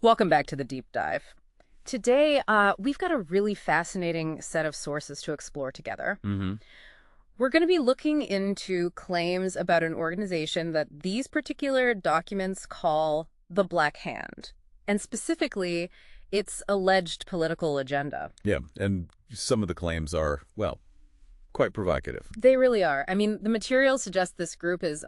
Welcome back to the deep dive. Today, we've got a really fascinating set of sources to explore together. Hmm. We're going to be looking into claims about an organization that these particular documents call the Black Hand, and specifically, its alleged political agenda. Yeah, and some of the claims are, well, quite provocative. They really are. I mean, the materials suggest this group is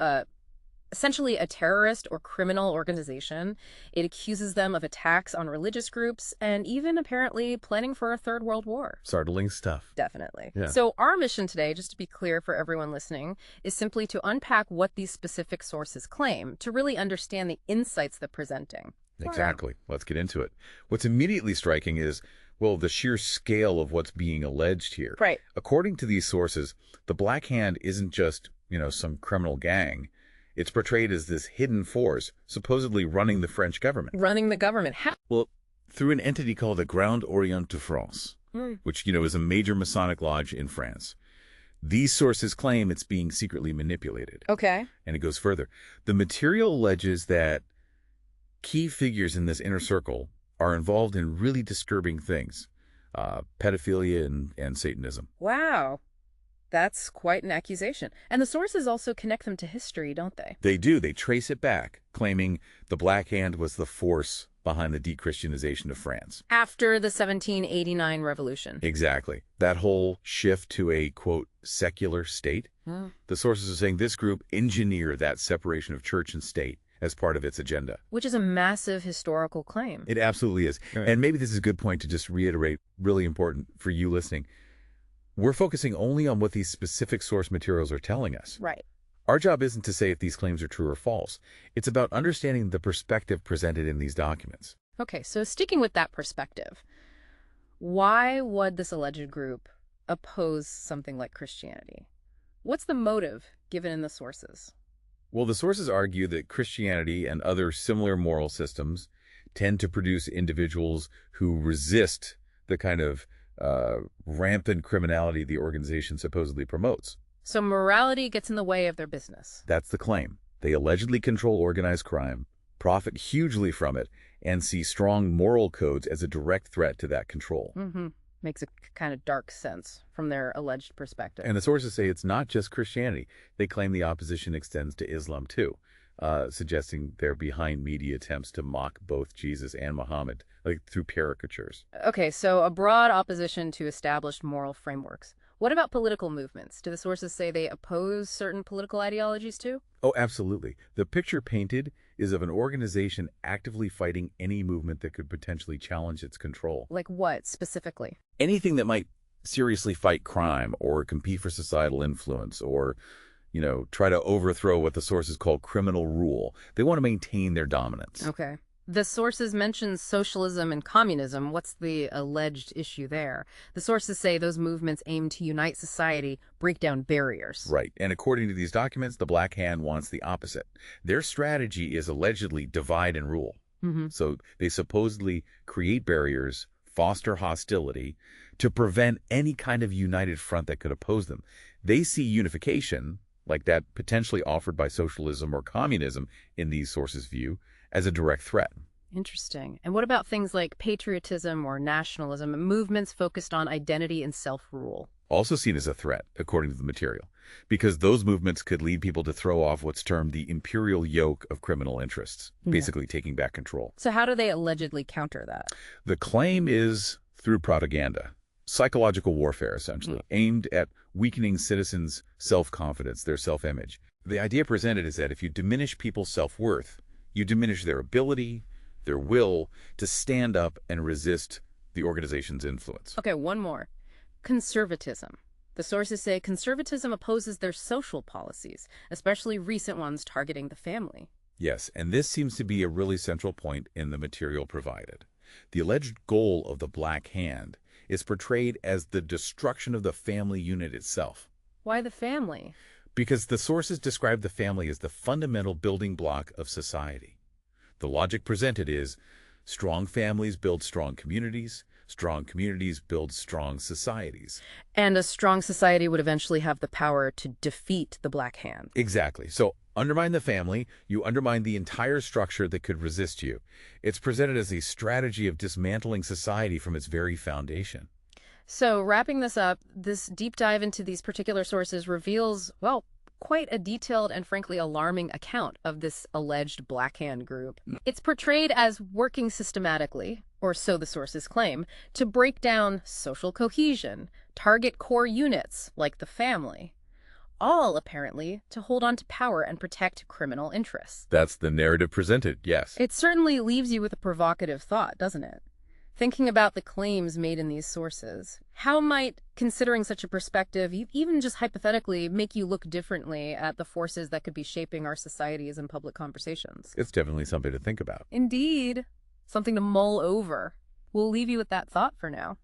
essentially a terrorist or criminal organization. It accuses them of attacks on religious groups and even apparently planning for a third world war. Startling stuff. Definitely. Yeah. So our mission today, just to be clear for everyone listening, is simply to unpack what these specific sources claim, to really understand the insights they're presenting. Exactly. Let's get into it. What's immediately striking is, well, the sheer scale of what's being alleged here. Right. According to these sources, the Black Hand isn't just, some criminal gang. It's portrayed as this hidden force, supposedly running the French government. Running the government. Well, through an entity called the Grand Orient de France, which, is a major Masonic lodge in France. These sources claim it's being secretly manipulated. Okay. And it goes further. The material alleges that key figures in this inner circle are involved in really disturbing things, pedophilia and Satanism. Wow. That's quite an accusation. And the sources also connect them to history, don't they? They do. They trace it back, claiming the Black Hand was the force behind the de-Christianization of France. After the 1789 revolution. Exactly. That whole shift to a, quote, secular state. The sources are saying this group engineered that separation of church and state as part of its agenda. Which is a massive historical claim. It absolutely is. Right. And maybe this is a good point to just reiterate, really important for you listening. We're focusing only on what these specific source materials are telling us. Right. Our job isn't to say if these claims are true or false. It's about understanding the perspective presented in these documents. Okay, so sticking with that perspective, why would this alleged group oppose something like Christianity? What's the motive given in the sources? Well, the sources argue that Christianity and other similar moral systems tend to produce individuals who resist the kind of rampant criminality the organization supposedly promotes. So morality gets in the way of their business. That's the claim. They allegedly control organized crime, profit hugely from it, and see strong moral codes as a direct threat to that control. Makes a kind of dark sense from their alleged perspective. And the sources say it's not just Christianity. They claim the opposition extends to Islam too, suggesting they're behind media attempts to mock both Jesus and Muhammad, like through caricatures. Okay, so a broad opposition to established moral frameworks. What about political movements? Do the sources say they oppose certain political ideologies too? Oh, absolutely. The picture painted is of an organization actively fighting any movement that could potentially challenge its control. Like what, specifically? Anything that might seriously fight crime or compete for societal influence or, try to overthrow what the sources call criminal rule. They want to maintain their dominance. Okay. The sources mention socialism and communism. What's the alleged issue there? The sources say those movements aim to unite society, break down barriers. Right. And according to these documents, the Black Hand wants the opposite. Their strategy is allegedly divide and rule. So they supposedly create barriers, foster hostility, to prevent any kind of united front that could oppose them. They see unification, like that potentially offered by socialism or communism in these sources' view, as a direct threat. Interesting. And what about things like patriotism or nationalism, movements focused on identity and self-rule? Also seen as a threat, according to the material, because those movements could lead people to throw off what's termed the imperial yoke of criminal interests, basically taking back control. So how do they allegedly counter that? The claim is through propaganda, psychological warfare, essentially, aimed at weakening citizens' self-confidence, their self-image. The idea presented is that if you diminish people's self-worth, you diminish their ability, their will to stand up and resist the organization's influence. Okay, one more. Conservatism. The sources say conservatism opposes their social policies, especially recent ones targeting the family. Yes, and this seems to be a really central point in the material provided. The alleged goal of the Black Hand is portrayed as the destruction of the family unit itself. Why the family? Because the sources describe the family as the fundamental building block of society. The logic presented is strong families build strong communities build strong societies. And a strong society would eventually have the power to defeat the Black Hand. Exactly. So Undermine the family, you undermine the entire structure that could resist you. It's presented as a strategy of dismantling society from its very foundation. So, wrapping this up, this deep dive into these particular sources reveals, well, quite a detailed and frankly alarming account of this alleged Black Hand group. It's portrayed as working systematically, or so the sources claim, to break down social cohesion, target core units like the family, all apparently to hold on to power and protect criminal interests. That's the narrative presented, yes. It certainly leaves you with a provocative thought, doesn't it? Thinking about the claims made in these sources, how might considering such a perspective, even just hypothetically, make you look differently at the forces that could be shaping our societies and public conversations? It's definitely something to think about. Indeed. Something to mull over. We'll leave you with that thought for now.